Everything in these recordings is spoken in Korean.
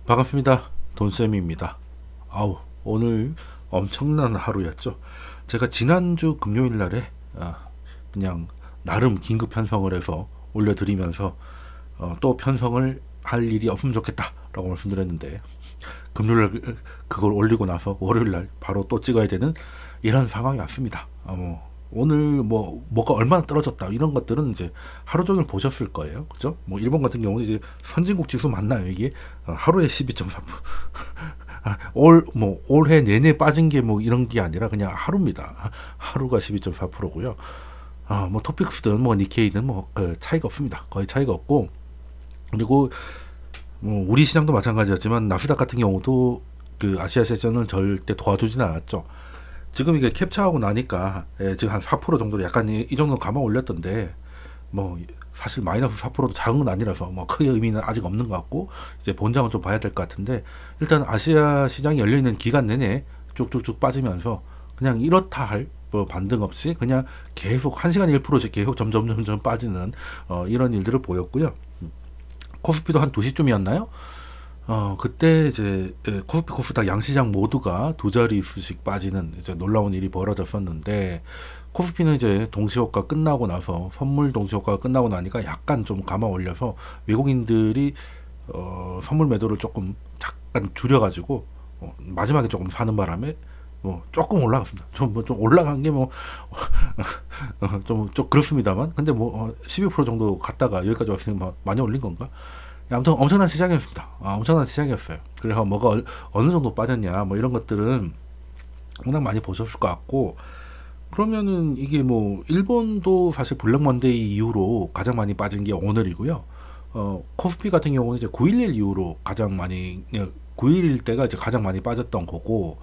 반갑습니다. 돈쌤입니다. 오늘 엄청난 하루였죠. 제가 지난주 금요일 날에 그냥 나름 긴급 편성을 해서 올려드리면서 또 편성을 할 일이 없으면 좋겠다 라고 말씀드렸는데, 금요일 날 그걸 올리고 나서 월요일 날 바로 또 찍어야 되는 이런 상황이 왔습니다. 오늘 뭐가 얼마나 떨어졌다 이런 것들은 이제 하루 종일 보셨을 거예요. 그죠? 일본 같은 경우는 이제 선진국 지수 맞나요? 이게 하루에 12.4%. 올해 내내 빠진 게 이런 게 아니라 그냥 하루입니다. 하루가 12.4%고요. 토픽스든 니케이든 차이가 없습니다. 거의 차이가 없고, 그리고 우리 시장도 마찬가지였지만 나스닥 같은 경우도 그 아시아 세션을 절대 도와주지는 않았죠. 지금 이게 캡처하고 나니까 지금 한 4% 정도, 약간 이 정도 감아 올렸던데, 사실 마이너스 4%도 작은 건 아니라서 크게 의미는 아직 없는 것 같고, 이제 본장은 좀 봐야 될 것 같은데, 일단 아시아 시장이 열려있는 기간 내내 쭉쭉쭉 빠지면서 그냥 이렇다 할 반등 없이 그냥 계속 1시간에 1%씩 계속 점점 빠지는 이런 일들을 보였고요. 코스피도 한 2시쯤이었나요? 그때 이제 코스피 코스닥 양시장 모두가 두 자릿수씩 빠지는 이제 놀라운 일이 벌어졌었는데, 코스피는 이제 동시효과 끝나고 나서, 선물 동시효과가 끝나고 나니까 약간 좀 감아 올려서 외국인들이 선물 매도를 조금 잠깐 줄여가지고 마지막에 조금 사는 바람에 조금 올라갔습니다. 좀 올라간 게 좀 그렇습니다만, 근데 12% 정도 갔다가 여기까지 왔으니 많이 올린 건가? 아무튼 엄청난 시장이었습니다. 엄청난 시장이었어요. 그래서 뭐가 어느 정도 빠졌냐, 이런 것들은 워낙 많이 보셨을 것 같고, 그러면은 이게 일본도 사실 블랙 먼데이 이후로 가장 많이 빠진 게 오늘이고요. 코스피 같은 경우는 이제 9.11 이후로 9.11 때가 이제 가장 많이 빠졌던 거고,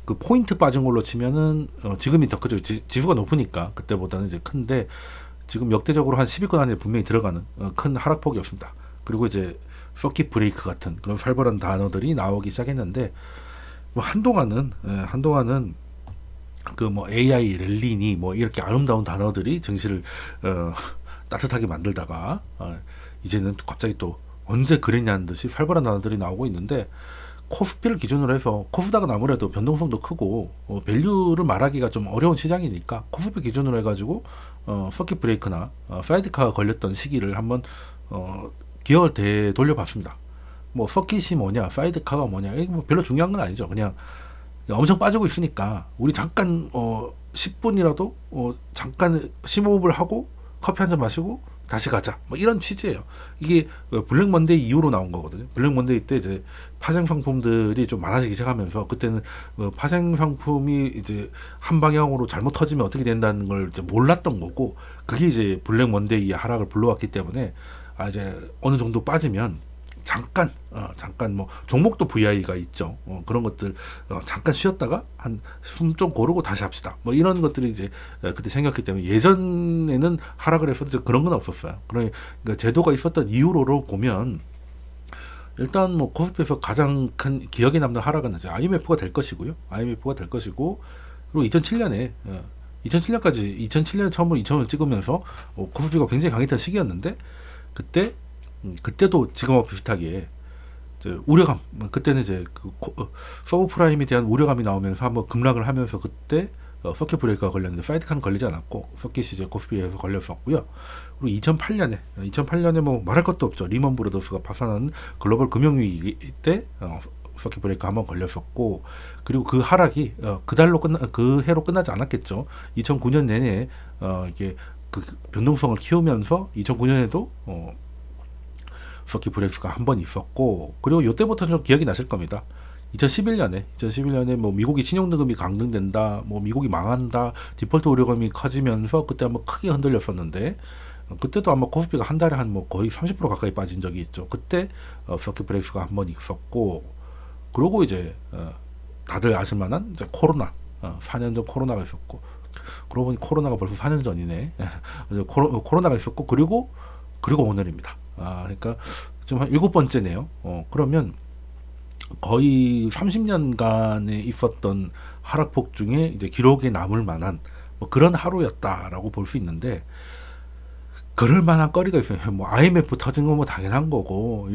그 포인트 빠진 걸로 치면은 지금이 더 크죠. 지수가 높으니까 그때보다는 이제 큰데, 지금 역대적으로 한 10위권 안에 분명히 들어가는 큰 하락폭이었습니다. 그리고 이제 서킷 브레이크 같은 그런 살벌한 단어들이 나오기 시작했는데, 한동안은 그 AI 랠리니 이렇게 아름다운 단어들이 증시를 따뜻하게 만들다가 이제는 갑자기 또 언제 그랬냐는 듯이 살벌한 단어들이 나오고 있는데, 코스피를 기준으로 해서 코스닥은 아무래도 변동성도 크고 밸류를 말하기가 좀 어려운 시장이니까 코스피 기준으로 해가지고 서킷 브레이크나 사이드카가 걸렸던 시기를 한번 기억을 되돌려봤습니다. 서킷이 뭐냐, 사이드카가 뭐냐, 이게 별로 중요한 건 아니죠. 그냥 엄청 빠지고 있으니까 우리 잠깐 10분이라도 잠깐 심호흡을 하고 커피 한잔 마시고 다시 가자, 이런 취지예요. 이게 블랙 먼데이 이후로 나온 거거든요. 블랙 먼데이 때 이제 파생 상품들이 좀 많아지기 시작하면서, 그때는 파생 상품이 이제 한 방향으로 잘못 터지면 어떻게 된다는 걸 이제 몰랐던 거고, 그게 이제 블랙 먼데이의 하락을 불러왔기 때문에 이제 어느 정도 빠지면 잠깐 종목도 VI가 있죠. 그런 것들 잠깐 쉬었다가 한 숨 좀 고르고 다시 합시다. 이런 것들이 이제 그때 생겼기 때문에, 예전에는 하락을 했어도 그런 건 없었어요. 그러니까 제도가 있었던 이후로 보면, 일단 코스피에서 가장 큰 기억에 남는 하락은 이제 IMF가 될 것이고요. IMF가 될 것이고, 그리고 2007년에 2007년 처음으로 2,000원 찍으면서 코스피가 굉장히 강했던 시기였는데, 그때도 지금하고 비슷하게 우려감, 그때는 이제 서브프라임에 대한 우려감이 나오면서 한번 급락을 하면서, 그때 서킷 브레이크가 걸렸는데 사이드카는 걸리지 않았고 서킷이 이제 코스피에서 걸렸었고요. 그리고 2008년에 말할 것도 없죠. 리먼 브라더스가 파산한 글로벌 금융위기 때 서킷 브레이크 한번 걸렸었고, 그리고 그 하락이 그 해로 끝나지 않았겠죠. 2009년 내내 이게 그 변동성을 키우면서 2009년에도 서킷 브레이크가 한 번 있었고, 그리고 이때부터는 좀 기억이 나실 겁니다. 2011년에 미국이 신용등급이 강등된다, 미국이 망한다, 디폴트 우려감이 커지면서 그때 한번 크게 흔들렸었는데, 그때도 아마 코스피가 한 달에 한 거의 30% 가까이 빠진 적이 있죠. 그때 서킷 브레이크가 한 번 있었고, 그리고 이제 다들 아실만한 이제 코로나, 4년 전 코로나가 있었고, 그러고 보니 코로나가 벌써 4년 전이네. 그래서 코로나가 있었고, 그리고 오늘입니다. 그러니까 지금 한 7번째네요. 그러면 거의 30년간에 있었던 하락폭 중에 이제 기록에 남을 만한 그런 하루였다라고 볼 수 있는데, 그럴 만한 거리가 있어요. 뭐 IMF 터진 건 뭐 당연한 거고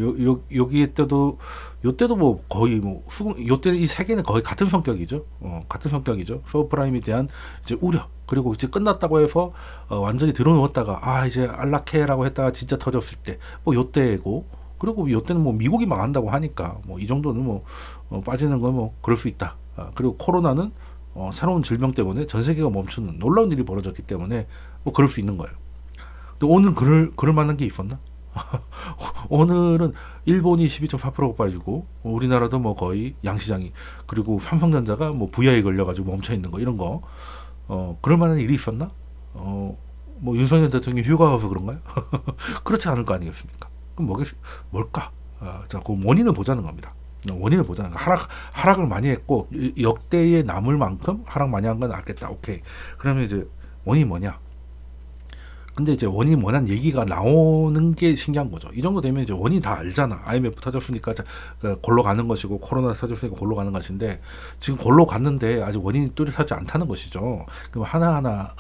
여기 때도 요때도 뭐 거의 뭐 요때 이 세 개는 거의 같은 성격이죠. 같은 성격이죠. 서브프라임에 대한 이제 우려, 그리고 이제 끝났다고 해서 완전히 들어누웠다가 아 이제 안락해라고 했다가 진짜 터졌을 때 뭐 요때고, 그리고 요때는 뭐 미국이 망한다고 하니까 뭐 이 정도는 뭐 빠지는 건 뭐 그럴 수 있다. 그리고 코로나는 새로운 질병 때문에 전 세계가 멈추는 놀라운 일이 벌어졌기 때문에 뭐 그럴 수 있는 거예요. 근데 오늘 그럴 만한 게 있었나? 오늘은 일본이 12.4%가 빠지고 우리나라도 뭐 거의 양시장이, 그리고 삼성전자가 뭐 VI에 걸려가지고 멈춰 있는 거, 이런 거 그럴 만한 일이 있었나? 뭐 윤석열 대통령이 휴가가서 그런가요? 그렇지 않을 거 아니겠습니까? 그럼 뭘까? 자, 그 원인을 보자는 겁니다. 원인을 보자는 거. 하락을 많이 했고 역대에 남을 만큼 하락 많이 한 건 알겠다. 오케이. 그러면 이제 원인이 뭐냐? 근데 이제 원인이 뭐냐는 얘기가 나오는 게 신기한 거죠. 이 정도 되면 이제 원인 다 알잖아. IMF 터졌으니까 골로 가는 것이고, 코로나 터졌으니까 골로 가는 것인데, 지금 골로 갔는데 아직 원인이 뚜렷하지 않다는 것이죠. 그럼 하나하나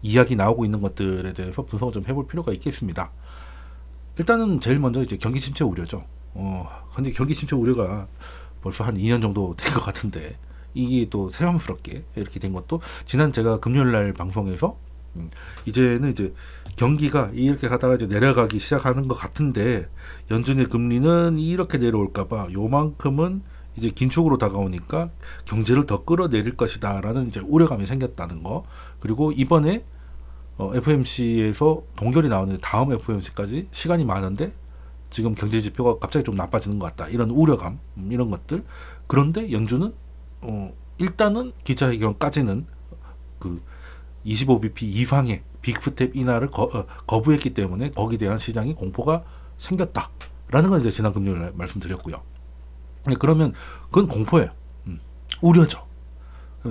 이야기 나오고 있는 것들에 대해서 분석을 좀 해볼 필요가 있겠습니다. 일단은 제일 먼저 이제 경기 침체 우려죠. 근데 경기 침체 우려가 벌써 한 2년 정도 된 것 같은데, 이게 또 새삼스럽게 이렇게 된 것도 지난 제가 금요일 날 방송에서 이제는 이제 경기가 이렇게 가다가 이제 내려가기 시작하는 것 같은데, 연준의 금리는 이렇게 내려올까봐 요만큼은 이제 긴축으로 다가오니까 경제를 더 끌어내릴 것이다라는 이제 우려감이 생겼다는 거. 그리고 이번에 FOMC에서 동결이 나오는데 다음 FOMC까지 시간이 많은데 지금 경제 지표가 갑자기 좀 나빠지는 것 같다, 이런 우려감, 이런 것들. 그런데 연준은 일단은 기자회견까지는 그 25bp 이상의 빅스텝 인하를 거부했기 때문에 거기에 대한 시장이 공포가 생겼다라는 건 이제 지난 금요일에 말씀드렸고요. 그러면 그건 공포예요. 우려죠.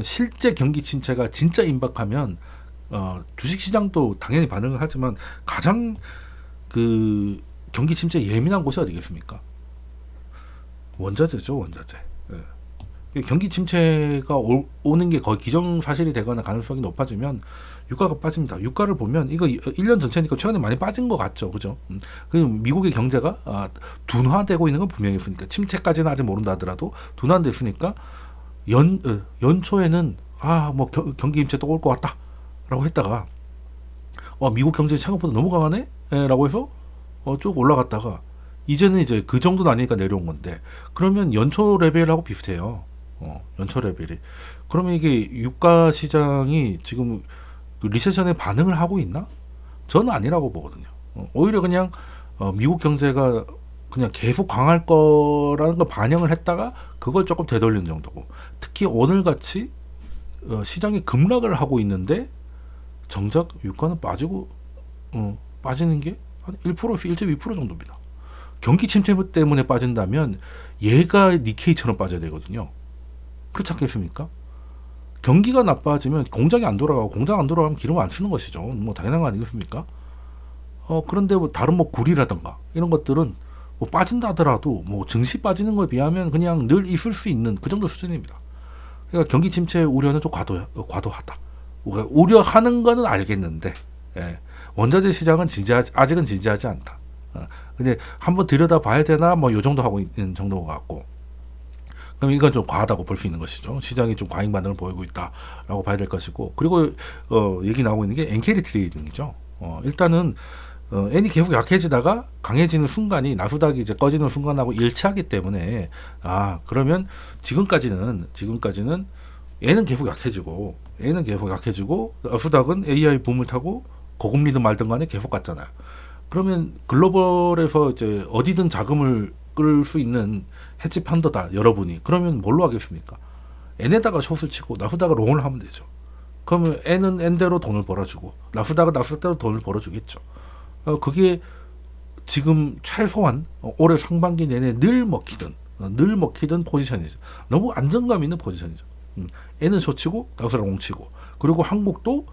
실제 경기 침체가 진짜 임박하면 주식시장도 당연히 반응을 하지만 가장 그 경기 침체 예민한 곳이 어디겠습니까? 원자재죠, 원자재. 경기 침체가 오는 게 거의 기정사실이 되거나 가능성이 높아지면 유가가 빠집니다. 유가를 보면 이거 1년 전체니까 최근에 많이 빠진 것 같죠, 그죠? 그리고 미국의 경제가 둔화되고 있는 건 분명히 있으니까, 침체까지는 아직 모른다 하더라도 둔화됐으니까 연초에는 뭐 경기 침체 또 올 것 같다라고 했다가 미국 경제 생각보다 너무 강하네? 라고 해서 쭉 올라갔다가 이제는 이제 그 정도는 아니니까 내려온 건데, 그러면 연초 레벨하고 비슷해요. 연초 레벨이. 그러면 이게 유가 시장이 지금 리세션에 반응을 하고 있나? 저는 아니라고 보거든요. 오히려 그냥 미국 경제가 그냥 계속 강할 거라는 걸 반영을 했다가 그걸 조금 되돌리는 정도고, 특히 오늘같이 시장이 급락을 하고 있는데 정작 유가는 빠지고 빠지는 게 한 1%에서 1.2% 정도입니다. 경기 침체 때문에 빠진다면 얘가 니케이처럼 빠져야 되거든요. 그렇지 않겠습니까? 경기가 나빠지면 공장이 안 돌아가고, 공장 안 돌아가면 기름 안 쓰는 것이죠. 뭐 당연한 거 아니겠습니까? 그런데 뭐 다른 뭐 구리라든가 이런 것들은 뭐 빠진다 하더라도 뭐 증시 빠지는 거에 비하면 그냥 늘 있을 수 있는 그 정도 수준입니다. 그러니까 경기 침체 우려는 좀 과도하다. 우려하는 거는 알겠는데, 원자재 시장은 아직은 진지하지 않다. 근데 한번 들여다 봐야 되나 뭐 요 정도 하고 있는 정도 같고, 그럼 이건 좀 과하다고 볼 수 있는 것이죠. 시장이 좀 과잉 반응을 보이고 있다라고 봐야 될 것이고, 그리고 얘기 나오고 있는 게 엔캐리 트레이딩이죠. 일단은 엔이 계속 약해지다가 강해지는 순간이 나스닥이 이제 꺼지는 순간하고 일치하기 때문에 그러면 지금까지는 엔은 계속 약해지고 나스닥은 AI 붐을 타고 고금리든 말든 간에 계속 갔잖아요. 그러면 글로벌에서 이제 어디든 자금을 끌 수 있는 헤지 펀더다 여러분이, 그러면 뭘로 하겠습니까? N에다가 숏을 치고 나스닥을 롱을 하면 되죠. 그러면 N은 N대로 돈을 벌어주고 나스닥은 나스닥대로 돈을 벌어주겠죠. 그게 지금 최소한 올해 상반기 내내 늘 먹히던 포지션이죠. 너무 안정감 있는 포지션이죠. N은 숏치고 나스닥 롱치고, 그리고 한국도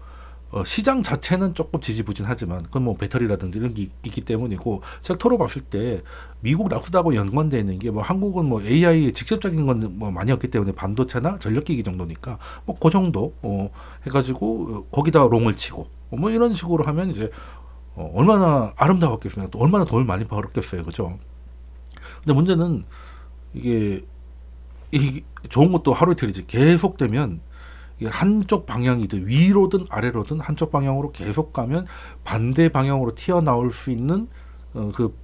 시장 자체는 조금 지지부진하지만 그건 뭐 배터리라든지 이런 게 있기 때문이고, 섹터로 봤을 때 미국 나스닥하고 연관되어 있는 게 뭐 한국은 뭐 AI에 직접적인 건 뭐 많이 없기 때문에 반도체나 전력기기 정도니까 뭐 그 정도 해가지고 거기다 롱을 치고 뭐 이런 식으로 하면 이제 얼마나 아름다웠겠습니까? 또 얼마나 돈을 많이 벌었겠어요, 그죠? 근데 문제는 이게 이 좋은 것도 하루 이틀이지 계속되면 이게 한쪽 방향이든 위로든 아래로든 한쪽 방향으로 계속 가면 반대 방향으로 튀어나올 수 있는 그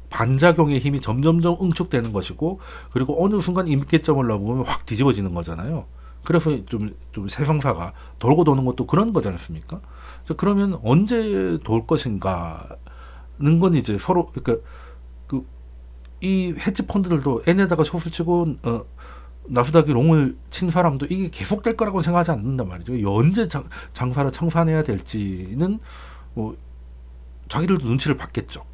반작용의 힘이 점점점 응축되는 것이고, 그리고 어느 순간 임계점을 넘으면 확 뒤집어지는 거잖아요. 그래서 좀 세상사가 돌고 도는 것도 그런 거지 않습니까? 그러면 언제 돌 것인가는 건 이제 서로, 그러니까 이 헤지 펀드들도 N에다가 소수치고 나스닥이 롱을 친 사람도 이게 계속될 거라고 생각하지 않는단 말이죠. 언제 장사를 청산해야 될지는 뭐 자기들도 눈치를 봤겠죠.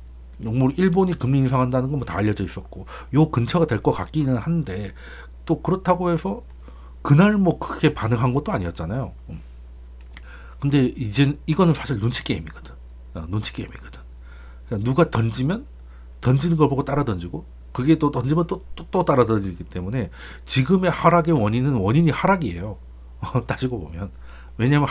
뭐 일본이 금리 인상한다는 건 뭐 다 알려져 있었고, 요 근처가 될 것 같기는 한데, 또 그렇다고 해서 그날 뭐 크게 반응한 것도 아니었잖아요. 근데 이제 이거는 사실 눈치 게임이거든. 눈치 게임이거든. 그러니까 누가 던지면 던지는 걸 보고 따라 던지고, 그게 또 던지면 또 따라 던지기 때문에 지금의 하락의 원인이 하락이에요. 따지고 보면. 왜냐하면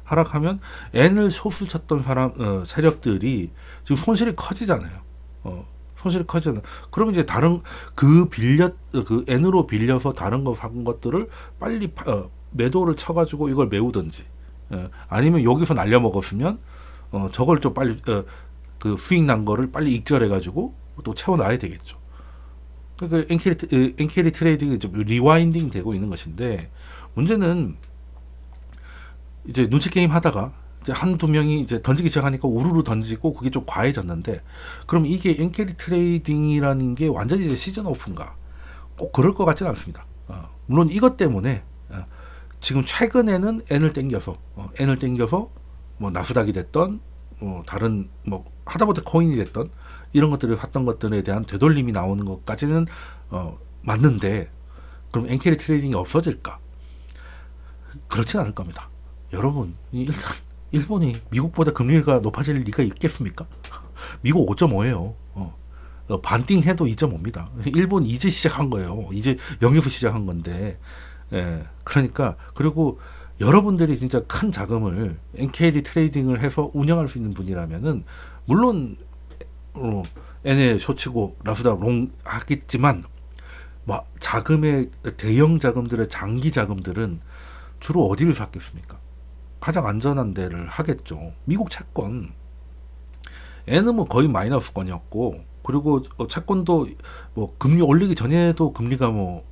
하락하면 N을 소수 쳤던 세력들이 지금 손실이 커지잖아요. 손실이 커지잖아요. 그러면 이제 다른 그 N으로 빌려서 다른 거 산 것들을 빨리 매도를 쳐가지고 이걸 메우든지, 아니면 여기서 날려 먹었으면 저걸 좀 빨리 그 수익 난 거를 빨리 익절해가지고 또 채워놔야 되겠죠. 그러니까 엔캐리 트레이딩이 좀 리와인딩 되고 있는 것인데, 문제는 이제 눈치 게임 하다가 이제 한두 명이 이제 던지기 시작하니까 우르르 던지고 그게 좀 과해졌는데, 그럼 이게 엔캐리 트레이딩이라는 게 완전히 이제 시즌 오프인가? 꼭 그럴 것 같지는 않습니다. 물론 이것 때문에 지금 최근에는 N을 땡겨서 뭐 나스닥이 됐던 다른 뭐 하다못해 코인이 됐던 이런 것들을 샀던 것들에 대한 되돌림이 나오는 것까지는 맞는데, 그럼 엔캐리 트레이딩이 없어질까? 그렇진 않을 겁니다. 여러분, 일단 일본이 미국보다 금리가 높아질 리가 있겠습니까? 미국 5.5예요. 반띵해도 2.5입니다. 일본 이제 시작한 거예요. 이제 영입을 시작한 건데, 그러니까, 그리고 여러분들이 진짜 큰 자금을 엔캐리 트레이딩을 해서 운영할 수 있는 분이라면은, 물론 N에 쇼치고 나스닥 롱 하겠지만, 뭐 자금의 대형 자금들의 장기 자금들은 주로 어디를 샀겠습니까? 가장 안전한 데를 하겠죠. 미국 채권. N은 뭐 거의 마이너스권이었고, 그리고 채권도 뭐 금리 올리기 전에도 금리가 뭐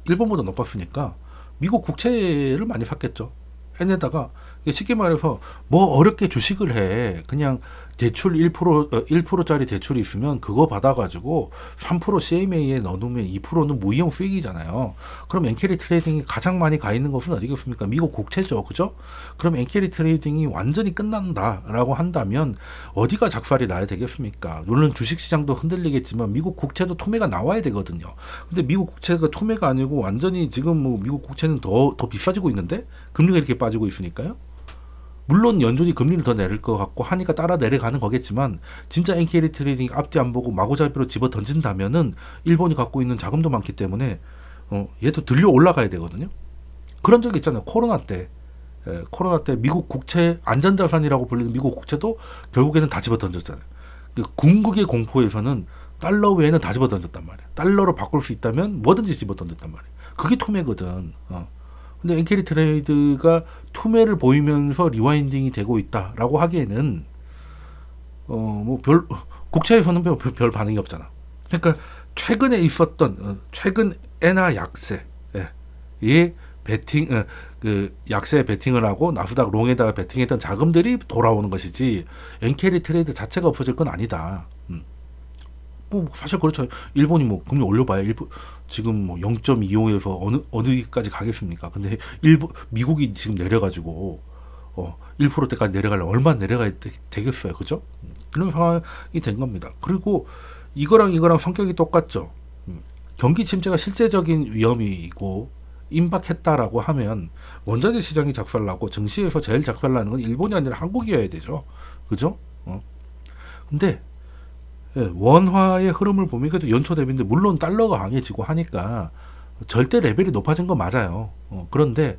일본보다 높았으니까 미국 국채를 많이 샀겠죠. N에다가 쉽게 말해서 뭐 어렵게 주식을 해. 그냥 대출 1%짜리 대출이 있으면 그거 받아가지고 3% CMA에 넣어놓으면 2%는 무이용 수익이잖아요. 그럼 엔캐리 트레이딩이 가장 많이 가 있는 것은 어디겠습니까? 미국 국채죠. 그죠? 그럼 엔캐리 트레이딩이 완전히 끝난다라고 한다면 어디가 작살이 나야 되겠습니까? 물론 주식시장도 흔들리겠지만 미국 국채도 토매가 나와야 되거든요. 근데 미국 국채가 토매가 아니고 완전히 지금 뭐 미국 국채는 더 비싸지고 있는데 금리가 이렇게 빠지고 있으니까요. 물론 연준이 금리를 더 내릴 것 같고 하니까 따라 내려가는 거겠지만, 진짜 엔캐리 트레이딩 앞뒤 안 보고 마구잡이로 집어 던진다면은 일본이 갖고 있는 자금도 많기 때문에 얘도 들려 올라가야 되거든요. 그런 적이 있잖아요. 코로나 때 미국 국채 안전자산이라고 불리는 미국 국채도 결국에는 다 집어 던졌잖아요. 궁극의 공포에서는 달러 외에는 다 집어 던졌단 말이에요. 달러로 바꿀 수 있다면 뭐든지 집어 던졌단 말이에요. 그게 토매거든. 근데 엔캐리 트레이드가 투매를 보이면서 리와인딩이 되고 있다라고 하기에는 뭐 국채에서는 별 반응이 없잖아. 그러니까 최근에 있었던 최근 엔화 약세에 베팅 그 약세 베팅을 하고 나스닥 롱에다가 베팅했던 자금들이 돌아오는 것이지 엔캐리 트레이드 자체가 없어질 건 아니다. 뭐 사실 그렇죠. 일본이 뭐 금리 올려봐야 지금 뭐 0.25에서 어디까지 가겠습니까? 근데 미국이 지금 내려가지고 1%대까지 내려가려면 얼마나 내려가야 되겠어요, 그죠? 그런 상황이 된 겁니다. 그리고 이거랑 성격이 똑같죠. 경기 침체가 실제적인 위험이고 임박했다라고 하면 원자재 시장이 작살나고 증시에서 제일 작살나는 건 일본이 아니라 한국이어야 되죠, 그죠? 근데 원화의 흐름을 보면 그래도 연초 대비인데, 물론 달러가 강해지고 하니까 절대 레벨이 높아진 건 맞아요. 그런데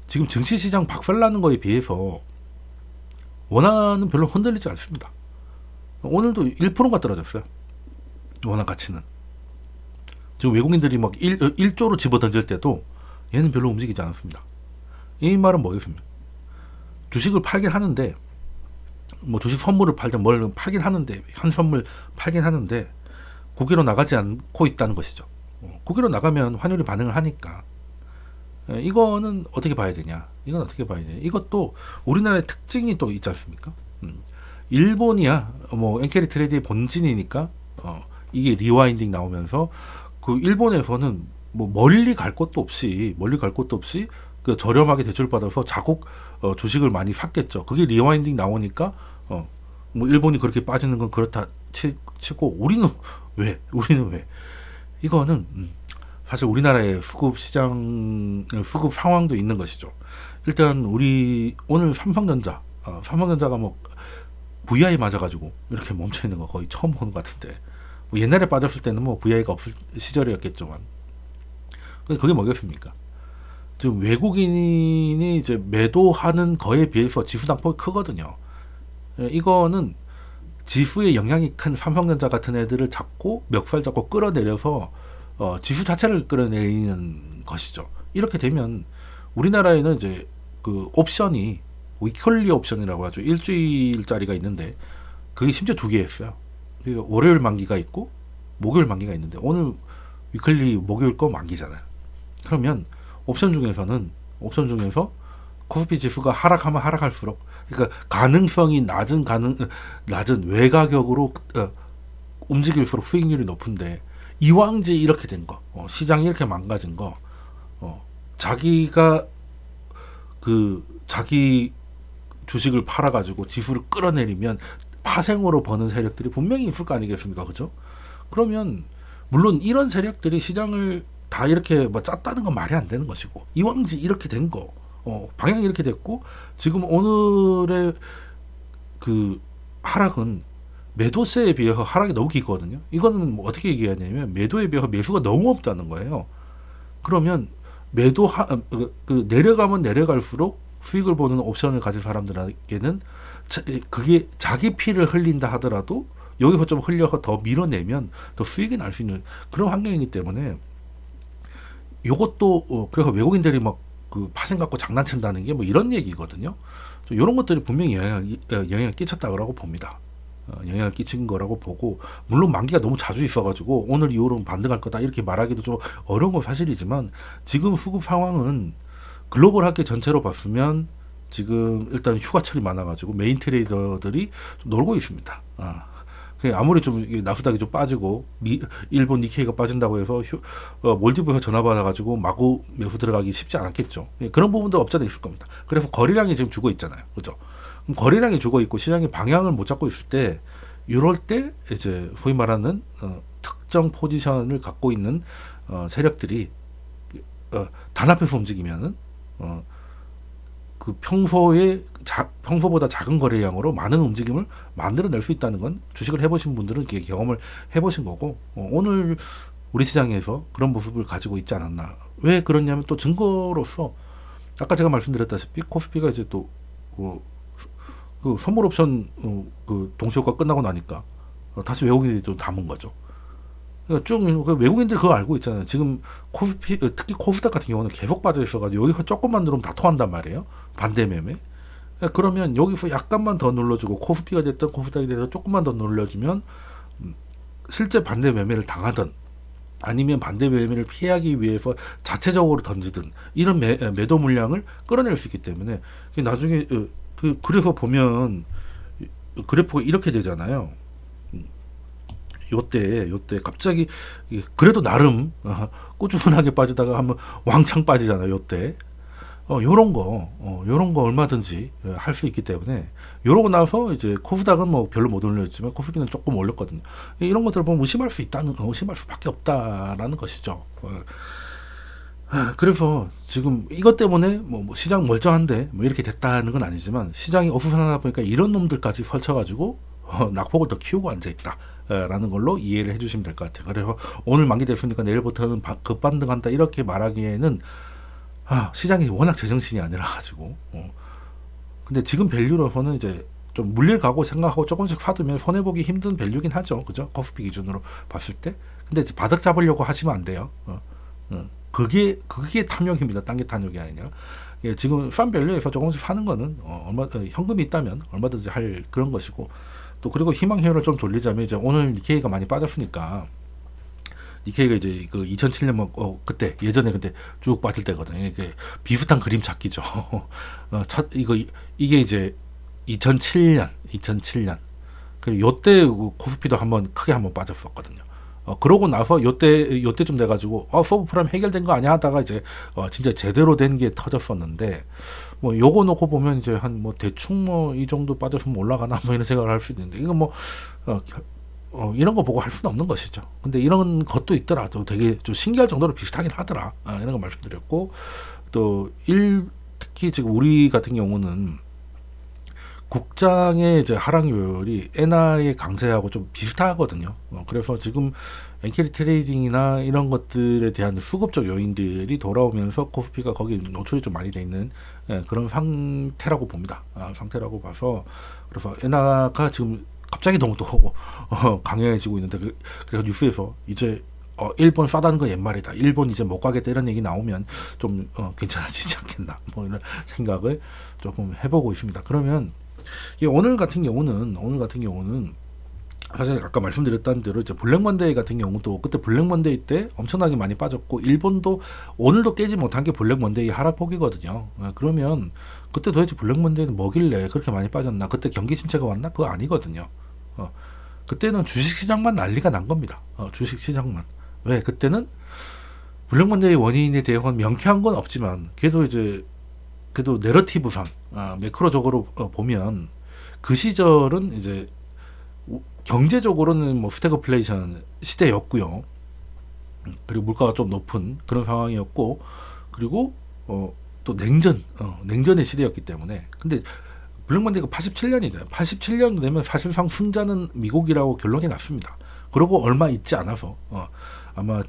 지금 증시시장 박살나는 거에 비해서 원화는 별로 흔들리지 않습니다. 오늘도 1%가 떨어졌어요. 원화 가치는. 지금 외국인들이 막 1조로 집어던질 때도 얘는 별로 움직이지 않았습니다. 이 말은 뭐겠습니까? 주식을 팔긴 하는데, 뭐 주식 선물을 팔든 뭘 팔긴 하는데, 현 선물 팔긴 하는데, 국외로 나가지 않고 있다는 것이죠. 국외로 나가면 환율이 반응을 하니까. 이거는 어떻게 봐야 되냐? 이건 어떻게 봐야 되냐? 이것도 우리나라의 특징이 또 있지 않습니까? 일본이야, 뭐 엔캐리 트레이드의 본진이니까, 이게 리와인딩 나오면서 그 일본에서는 뭐 멀리 갈 것도 없이 그 저렴하게 대출 받아서 자국 주식을 많이 샀겠죠. 그게 리와인딩 나오니까 뭐 일본이 그렇게 빠지는 건 그렇다 치고 우리는 왜 이거는 사실 우리나라의 수급 시장 수급 상황도 있는 것이죠. 일단 우리 오늘 삼성전자가 뭐 VI 맞아가지고 이렇게 멈춰 있는 거 거의 처음 보는 것 같은데, 뭐 옛날에 빠졌을 때는 뭐 VI가 없을 시절이었겠지만, 그게 뭐겠습니까? 지금 외국인이 이제 매도하는 거에 비해서 지수 낙폭이 크거든요. 이거는 지수의 영향이 큰 삼성전자 같은 애들을 잡고 멱살 잡고 끌어내려서 지수 자체를 끌어내리는 것이죠. 이렇게 되면 우리나라에는 이제 그 옵션이 위클리 옵션이라고 하죠. 일주일짜리가 있는데 그게 심지어 2개였어요. 그러니까 월요일 만기가 있고 목요일 만기가 있는데 오늘 위클리 목요일 거 만기잖아요. 그러면 옵션 중에서 코스피 지수가 하락하면 하락할수록, 그러니까 가능성이 낮은 외가격으로 움직일수록 수익률이 높은데, 이왕지 이렇게 된 거, 시장이 이렇게 망가진 거, 자기가 자기 주식을 팔아가지고 지수를 끌어내리면 파생으로 버는 세력들이 분명히 있을 거 아니겠습니까? 그죠? 그러면 물론 이런 세력들이 시장을 다 이렇게 뭐 짰다는 건 말이 안 되는 것이고, 이왕지 이렇게 된 거, 방향이 이렇게 됐고, 지금 오늘의 그 하락은 매도세에 비해서 하락이 너무 깊거든요. 이거는 뭐 어떻게 얘기하냐면 매도에 비해서 매수가 너무 없다는 거예요. 그러면 내려가면 내려갈수록 수익을 보는 옵션을 가진 사람들에게는 그게 자기 피를 흘린다 하더라도 여기서 좀 흘려서 더 밀어내면 더 수익이 날 수 있는 그런 환경이기 때문에, 요것도 그래서 외국인들이 막 그 파생 갖고 장난친다는 게 뭐 이런 얘기거든요. 이런 것들이 분명히 영향을 끼쳤다고 봅니다. 영향을 끼친 거라고 보고, 물론 만기가 너무 자주 있어가지고 오늘 이후로는 반등할 거다 이렇게 말하기도 좀 어려운 건 사실이지만, 지금 수급 상황은 글로벌하게 전체로 봤으면 지금 일단 휴가철이 많아가지고 메인 트레이더들이 좀 놀고 있습니다. 아무리 좀 나스닥이 좀 빠지고 일본 니케이가 빠진다고 해서 몰디브에서 전화 받아가지고 마구 매수 들어가기 쉽지 않았겠죠. 그런 부분도 없잖아 있을 겁니다. 그래서 거래량이 지금 죽어 있잖아요. 그죠? 그럼 거래량이 죽어 있고 시장이 방향을 못 잡고 있을 때, 이럴 때 이제 소위 말하는 특정 포지션을 갖고 있는 세력들이 단합해서 움직이면은 그 평소보다 작은 거래량으로 많은 움직임을 만들어낼 수 있다는 건 주식을 해보신 분들은 경험을 해보신 거고, 오늘 우리 시장에서 그런 모습을 가지고 있지 않았나. 왜 그러냐면 또 증거로서 아까 제가 말씀드렸다시피 코스피가 이제 또 그 선물 옵션 그 동시효과 끝나고 나니까 다시 외국인들이 좀 담은 거죠. 그러니까 쭉 외국인들 그거 알고 있잖아요. 지금 코스피, 특히 코스닥 같은 경우는 계속 빠져 있어가지고 여기서 조금만 누르면 다 통한단 말이에요. 반대 매매. 그러면 여기서 약간만 더 눌러주고 코스피가 됐든 코스닥이 됐든 조금만 더 눌러주면 실제 반대 매매를 당하든 아니면 반대 매매를 피하기 위해서 자체적으로 던지든 이런 매도 물량을 끌어낼 수 있기 때문에, 나중에 그래서 보면 그래프가 이렇게 되잖아요. 요때 갑자기 그래도 나름 꾸준하게 빠지다가 한번 왕창 빠지잖아요. 요때 요런 거 얼마든지 할 수 있기 때문에, 요러고 나서 이제 코스닥은 뭐 별로 못 올렸지만 코스피는 조금 올렸거든요. 이런 것들을 보면 의심할 수밖에 없다라는 것이죠. 그래서 지금 이것 때문에 뭐 시장 멀쩡한데 뭐 이렇게 됐다는 건 아니지만, 시장이 어수선하다 보니까 이런 놈들까지 설쳐가지고 낙폭을 더 키우고 앉아있다 라는 걸로 이해를 해주시면 될 것 같아요. 그래서 오늘 만기 됐으니까 내일부터는 급반등한다 이렇게 말하기에는 시장이 워낙 제정신이 아니라 가지고 근데 지금 밸류로서는 이제 좀 물릴 가고 생각하고 조금씩 사두면 손해보기 힘든 밸류긴 하죠. 그죠? 코스피 기준으로 봤을 때. 근데 이제 바닥 잡으려고 하시면 안 돼요. 그게 탐욕입니다. 딴 게 탐욕이 아니라. 예, 지금 싼 밸류에서 조금씩 사는 거는 현금이 있다면 얼마든지 할 그런 것이고, 또 그리고 희망회로를 좀 돌리자면 이제 오늘 니케이가 많이 빠졌으니까, 니케이가 이제 그 2007년 그때 예전에 그때 쭉 빠질 때거든요. 이게 비슷한 그림 찾기죠. 이게 이제 2007년 그리고 요때 코스피도 크게 한번 빠졌었거든요. 그러고 나서 요때쯤 돼가지고 서브프라임 해결된 거 아니야 하다가 이제 진짜 제대로 된 게 터졌었는데, 뭐 요거 놓고 보면 이제 한 뭐 대충 뭐 이 정도 빠졌으면 올라가나 뭐 이런 생각을 할 수 있는데, 이거 뭐 이런 거 보고 할 수는 없는 것이죠. 근데 이런 것도 있더라. 또 되게 좀 신기할 정도로 비슷하긴 하더라. 이런 거 말씀드렸고, 또 특히 지금 우리 같은 경우는 국장의 이제 하락률이 엔화의 강세하고 좀 비슷하거든요. 그래서 지금 엔캐리 트레이딩이나 이런 것들에 대한 수급적 요인들이 돌아오면서 코스피가 거기 노출이 좀 많이 돼 있는 그런 상태라고 봅니다. 상태라고 봐서, 그래서 엔화가 지금 갑자기 너무 또 강해지고 있는데, 그래서 뉴스에서 이제 일본 싸다는 건 옛말이다, 일본 이제 못 가겠다, 이런 얘기 나오면 좀 괜찮아지지 않겠나, 뭐 이런 생각을 조금 해보고 있습니다. 그러면 오늘 같은 경우는 사실 아까 말씀드렸던 대로 이제 블랙먼데이 같은 경우도 그때 블랙먼데이 때 엄청나게 많이 빠졌고, 일본도 오늘도 깨지 못한 게 블랙먼데이 하락폭이거든요. 그러면 그때 도대체 블랙먼데이는 뭐길래 그렇게 많이 빠졌나? 그때 경기 침체가 왔나? 그거 아니거든요. 그때는 주식시장만 난리가 난 겁니다. 주식시장만. 왜? 그때는 블랙먼데이 원인에 대해서는 명쾌한 건 없지만, 그래도 내러티브상 매크로적으로 보면 그 시절은 이제 경제적으로는 뭐 스태그플레이션 시대였고요. 그리고 물가가 좀 높은 그런 상황이었고, 그리고 또 냉전의 시대였기 때문에. 근데 블랙먼데이가 87년이잖아요. 87년 되면 사실상 승자는 미국이라고 결론이 났습니다. 그리고 얼마 있지 않아서 아마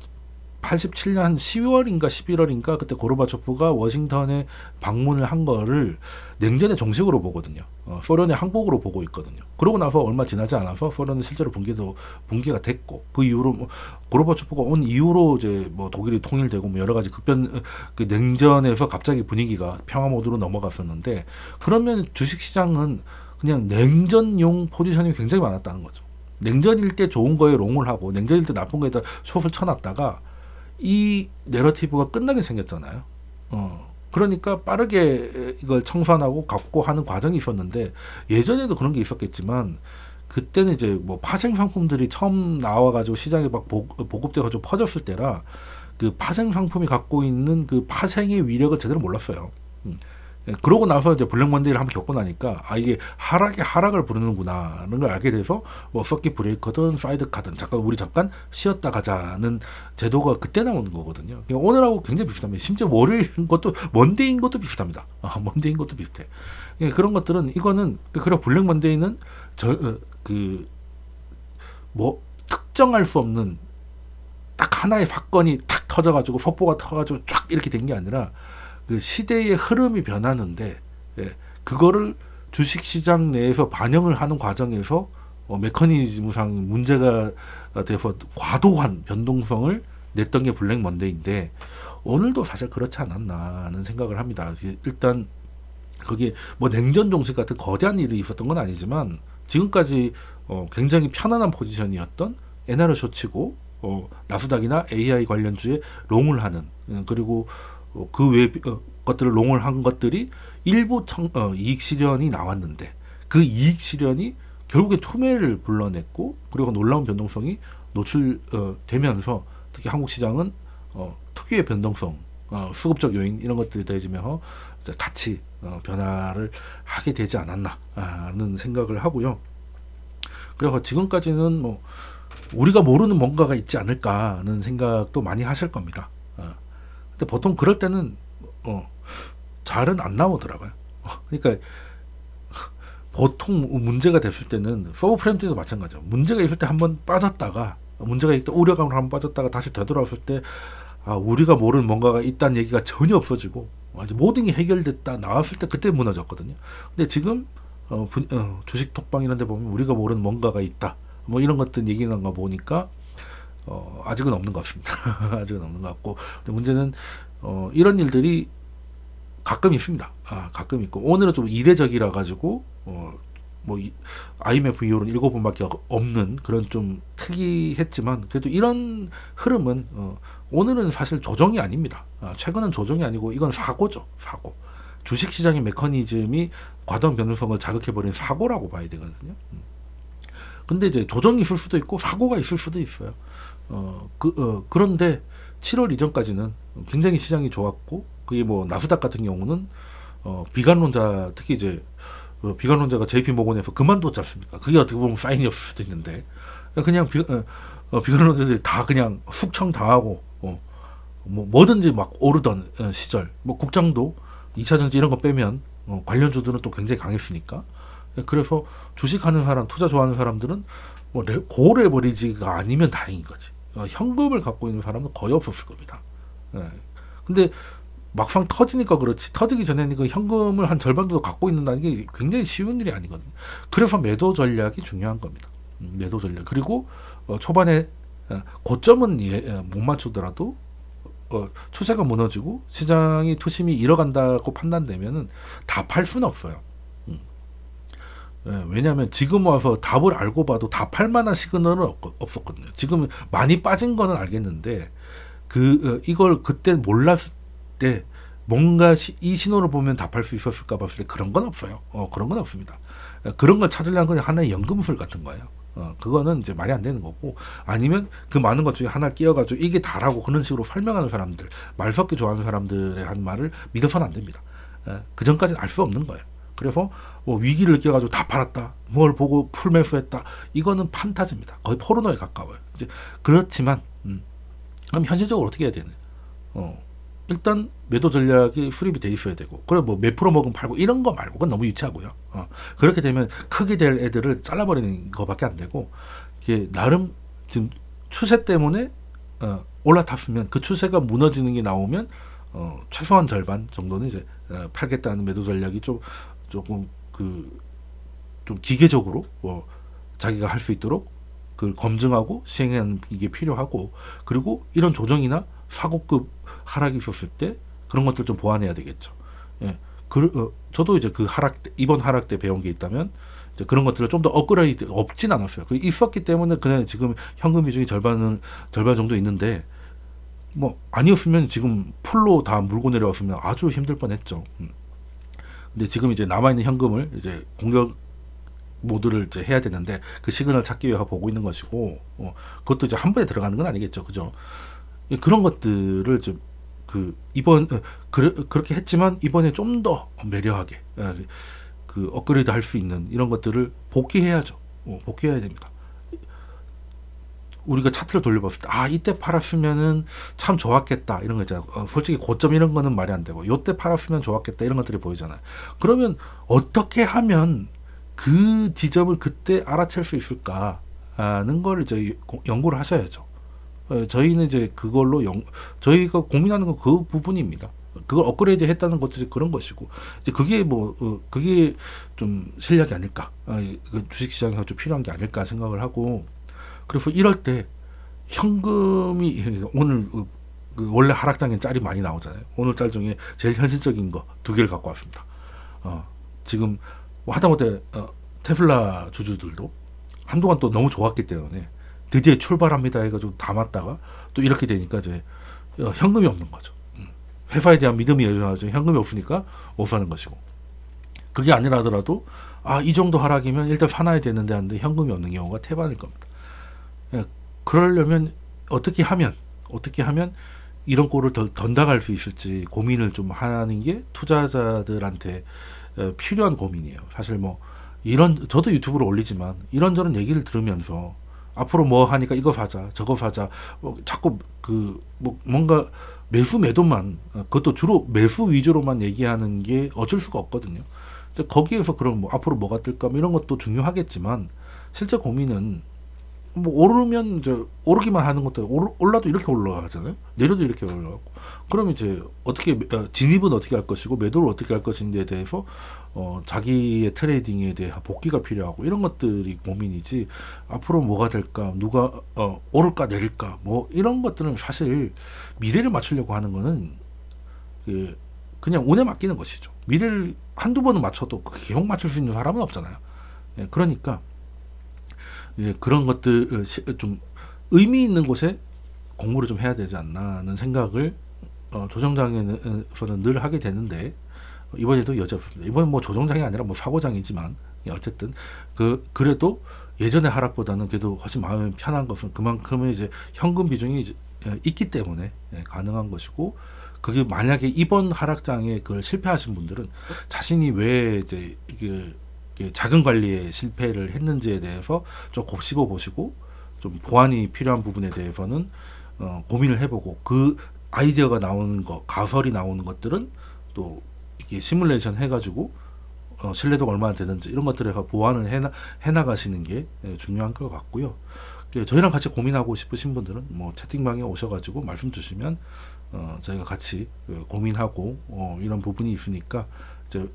87년 12월인가 11월인가 그때 고르바초프가 워싱턴에 방문을 한 거를 냉전의 종식으로 보거든요. 소련의 항복으로 보고 있거든요. 그러고 나서 얼마 지나지 않아서 소련은 실제로 붕괴가 됐고, 그 이후로 고르바초프가 온 이후로 이제 뭐 독일이 통일되고 뭐 여러 가지 그 냉전에서 갑자기 분위기가 평화 모드로 넘어갔었는데, 그러면 주식시장은 그냥 냉전용 포지션이 굉장히 많았다는 거죠. 냉전일 때 좋은 거에 롱을 하고 냉전일 때 나쁜 거에다 숏을 쳐놨다가 이 내러티브가 끝나게 생겼잖아요. 그러니까 빠르게 이걸 청산하고 갖고 하는 과정이 있었는데, 예전에도 그런 게 있었겠지만 그때는 이제 뭐 파생 상품들이 처음 나와가지고 시장에 막 보급돼가지고 퍼졌을 때라, 그 파생 상품이 갖고 있는 그 파생의 위력을 제대로 몰랐어요. 그러고 나서 이제 블랙먼데이를 한번 겪고 나니까 이게 하락을 부르는구나 하는 걸 알게 돼서, 뭐 서킷 브레이커든 사이드카든 우리 잠깐 쉬었다 가자는 제도가 그때 나오는 거거든요. 그러니까 오늘하고 굉장히 비슷합니다. 심지어 월요일인 것도 먼데이인 것도 비슷합니다. 먼데이인 것도 비슷해. 그러니까 그런 것들은, 이거는 그리고 블랙먼데이는 뭐 특정할 수 없는 딱 하나의 사건이 탁 터져가지고 속보가 터가지고 쫙 이렇게 된 게 아니라, 그 시대의 흐름이 변하는데, 그거를 주식시장 내에서 반영을 하는 과정에서 메커니즘상 문제가 돼서 과도한 변동성을 냈던 게 블랙 먼데이인데, 오늘도 사실 그렇지 않았나 하는 생각을 합니다. 일단 거기에 뭐 냉전 종식 같은 거대한 일이 있었던 건 아니지만, 지금까지 굉장히 편안한 포지션이었던 엔화를 숏치고 나스닥이나 AI 관련주에 롱을 하는, 그리고 그 외 것들을 롱을 한 것들이 일부 이익 실현이 나왔는데, 그 이익 실현이 결국에 투매를 불러냈고, 그리고 놀라운 변동성이 노출되면서 특히 한국 시장은 특유의 변동성, 수급적 요인 이런 것들이 더해지면서 같이 변화를 하게 되지 않았나 하는 생각을 하고요. 그래서 지금까지는 뭐 우리가 모르는 뭔가가 있지 않을까 하는 생각도 많이 하실 겁니다. 근데 보통 그럴 때는 잘은 안 나오더라고요. 그러니까 보통 문제가 됐을 때는 서브프레임 때도 마찬가지죠. 문제가 있을 때 한번 빠졌다가, 문제가 있다 우려감으로 한번 빠졌다가 다시 되돌아왔을 때 우리가 모르는 뭔가가 있다는 얘기가 전혀 없어지고, 모든 게 해결됐다 나왔을 때 그때 무너졌거든요. 근데 지금 주식 톡방 이런 데 보면 우리가 모르는 뭔가가 있다. 뭐 이런 것들 얘기하는 거 보니까 아직은 없는 것 같습니다. 아직은 없는 것 같고, 근데 문제는 이런 일들이 가끔 있습니다. 가끔 있고, 오늘은 좀 이례적이라 가지고 IMF 이후로는 7번밖에 없는 그런 좀 특이했지만, 그래도 이런 흐름은 오늘은 사실 조정이 아닙니다. 최근은 조정이 아니고 이건 사고죠. 사고. 주식시장의 메커니즘이 과도한 변동성을 자극해버린 사고라고 봐야 되거든요. 근데 이제 조정이 있을 수도 있고 사고가 있을 수도 있어요. 그런데 7월 이전까지는 굉장히 시장이 좋았고, 그게 뭐 나스닥 같은 경우는 비관론자, 특히 이제 비관론자가 JP 모건에서 그만뒀지 않습니까? 그게 어떻게 보면 사인이었을 수도 있는데, 그냥 비관론자들이 다 그냥 숙청당하고 뭐든지 막 오르던 시절, 뭐 국장도 2차전지 이런 거 빼면 관련주들은 또 굉장히 강했으니까. 그래서 주식하는 사람, 투자 좋아하는 사람들은 뭐 고래버리지가 아니면 다행인 거지. 현금을 갖고 있는 사람은 거의 없었을 겁니다. 근데 막상 터지니까 그렇지, 터지기 전에는 그 현금을 한 절반도 갖고 있는다는 게 굉장히 쉬운 일이 아니거든요. 그래서 매도 전략이 중요한 겁니다. 매도 전략. 그리고 초반에 고점은 못 맞추더라도 추세가 무너지고 시장이 투심이 잃어간다고 판단되면은 다 팔 수는 없어요. 왜냐하면 지금 와서 답을 알고 봐도 다 팔만한 시그널은 없었거든요. 지금 많이 빠진 거는 알겠는데 이걸 그때 몰랐을 때 뭔가 이 신호를 보면 답할 수 있었을까 봤을 때 그런 건 없어요. 그런 건 없습니다. 그런 걸 찾으려는 건 하나의 연금술 같은 거예요. 그거는 이제 말이 안 되는 거고, 아니면 그 많은 것 중에 하나를 끼워가지고 이게 다라고 그런 식으로 설명하는 사람들, 말 섞기 좋아하는 사람들의 한 말을 믿어서는 안 됩니다. 그 전까지는 알 수 없는 거예요. 그래서 위기를 느껴가지고 다 팔았다, 뭘 보고 풀매수했다, 이거는 판타지입니다. 거의 포르노에 가까워요. 이제 그렇지만 그럼 현실적으로 어떻게 해야 되냐? 일단 매도 전략이 수립이 돼 있어야 되고, 그래 뭐 몇 프로 먹으면 팔고 이런 거 말고, 그건 너무 유치하고요. 그렇게 되면 크게 될 애들을 잘라버리는 거밖에 안 되고, 이게 나름 지금 추세 때문에 올라탔으면 그 추세가 무너지는 게 나오면 최소한 절반 정도는 이제 팔겠다는 매도 전략이 조금 좀 기계적으로 자기가 할 수 있도록 그걸 검증하고 시행하는 이게 필요하고, 그리고 이런 조정이나 사고급 하락이 있었을 때 그런 것들 좀 보완해야 되겠죠. 저도 이제 이번 하락 때 배운 게 있다면 이제 그런 것들을 좀 더 업그레이드, 없진 않았어요. 그 있었기 때문에 그냥 지금 현금 비중이 절반 정도 있는데, 뭐 아니었으면 지금 풀로 다 물고 내려왔으면 아주 힘들 뻔했죠. 근데 지금 이제 남아있는 현금을 이제 공격 모드를 이제 해야 되는데 그 시그널 찾기 위해 보고 있는 것이고, 그것도 이제 한 번에 들어가는 건 아니겠죠, 그죠? 그런 것들을 좀 그렇게 했지만 이번에 좀 더 매려하게 업그레이드 할 수 있는 이런 것들을 복귀해야죠. 복귀해야 됩니다. 우리가 차트를 돌려봤을 때 이때 팔았으면은 참 좋았겠다 이런 거 있잖아요. 솔직히 고점 이런 거는 말이 안 되고, 요때 팔았으면 좋았겠다 이런 것들이 보이잖아요. 그러면 어떻게 하면 그 지점을 그때 알아챌 수 있을까 하는 걸 이제 연구를 하셔야죠. 저희는 이제 그걸로 저희가 고민하는 건 그 부분입니다. 그걸 업그레이드 했다는 것도 이제 그런 것이고, 이제 그게 그게 좀 실력이 아닐까, 주식시장에서 좀 필요한 게 아닐까 생각을 하고, 그래서 이럴 때 현금이 오늘 원래 하락장엔 짤이 많이 나오잖아요. 오늘 짤 중에 제일 현실적인 거 2개를 갖고 왔습니다. 지금 하다못해 테슬라 주주들도 한동안 또 너무 좋았기 때문에 드디어 출발합니다 해가지고 담았다가 또 이렇게 되니까 이제 현금이 없는 거죠. 회사에 대한 믿음이 여전하죠. 현금이 없으니까 못 사는 것이고, 그게 아니라 하더라도 이 정도 하락이면 일단 사놔야 되는데 하는데 현금이 없는 경우가 태반일 겁니다. 그러려면 어떻게 하면 이런 꼴을 더 나갈 수 있을지 고민을 좀 하는 게 투자자들한테 필요한 고민이에요. 사실 저도 유튜브로 올리지만 이런저런 얘기를 들으면서 앞으로 뭐 하니까 이거 사자 저거 사자, 자꾸 뭔가 매도만, 그것도 주로 매수 위주로만 얘기하는 게 어쩔 수가 없거든요. 거기에서 그럼 앞으로 뭐가 뜰까 이런 것도 중요하겠지만, 실제 고민은 뭐 오르면 이제 오르기만 하는 것도 올라도 이렇게 올라가잖아요. 내려도 이렇게 올라가고. 그럼 이제 어떻게 진입은 어떻게 할 것이고 매도를 어떻게 할 것인지에 대해서 자기의 트레이딩에 대한 복귀가 필요하고 이런 것들이 고민이지 앞으로 뭐가 될까 누가 오를까 내릴까 뭐 이런 것들은 사실 미래를 맞추려고 하는 거는 그냥 운에 맡기는 것이죠. 미래를 한두 번은 맞춰도 계속 맞출 수 있는 사람은 없잖아요. 예, 그러니까 그런 것들 좀 의미 있는 곳에 공부를 좀 해야 되지 않나 하는 생각을 조정장에서는 늘 하게 되는데 이번에도 여지없습니다. 이번 뭐 조정장이 아니라 뭐 사고장이지만 어쨌든 그래도 예전의 하락보다는 그래도 훨씬 마음이 편한 것은 그만큼의 이제 현금 비중이 이제 있기 때문에 가능한 것이고 그게 만약에 이번 하락장에 그걸 실패하신 분들은 자신이 왜 이제 자금 관리에 실패를 했는지에 대해서 좀 곱씹어 보시고 좀 보완이 필요한 부분에 대해서는 고민을 해보고 그 아이디어가 나오는 거, 가설이 나오는 것들은 또 이게 시뮬레이션 해가지고 신뢰도가 얼마나 되는지 이런 것들에 보완을 해나가시는 게 중요한 것 같고요. 저희랑 같이 고민하고 싶으신 분들은 뭐 채팅방에 오셔가지고 말씀 주시면 저희가 같이 고민하고 이런 부분이 있으니까 이제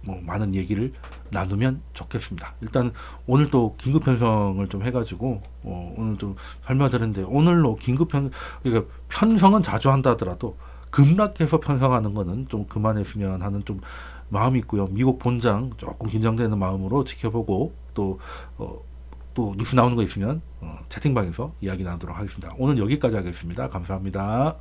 뭐 많은 얘기를 나누면 좋겠습니다. 일단 오늘 또 긴급 편성을 좀 해가지고 오늘 좀 설명드렸는데 오늘로 그러니까 편성은 자주 한다 하더라도 급락해서 편성하는 거는 좀 그만했으면 하는 좀 마음이 있고요. 미국 본장 조금 긴장되는 마음으로 지켜보고 또 뉴스 나오는 거 있으면 채팅방에서 이야기 나누도록 하겠습니다. 오늘 여기까지 하겠습니다. 감사합니다.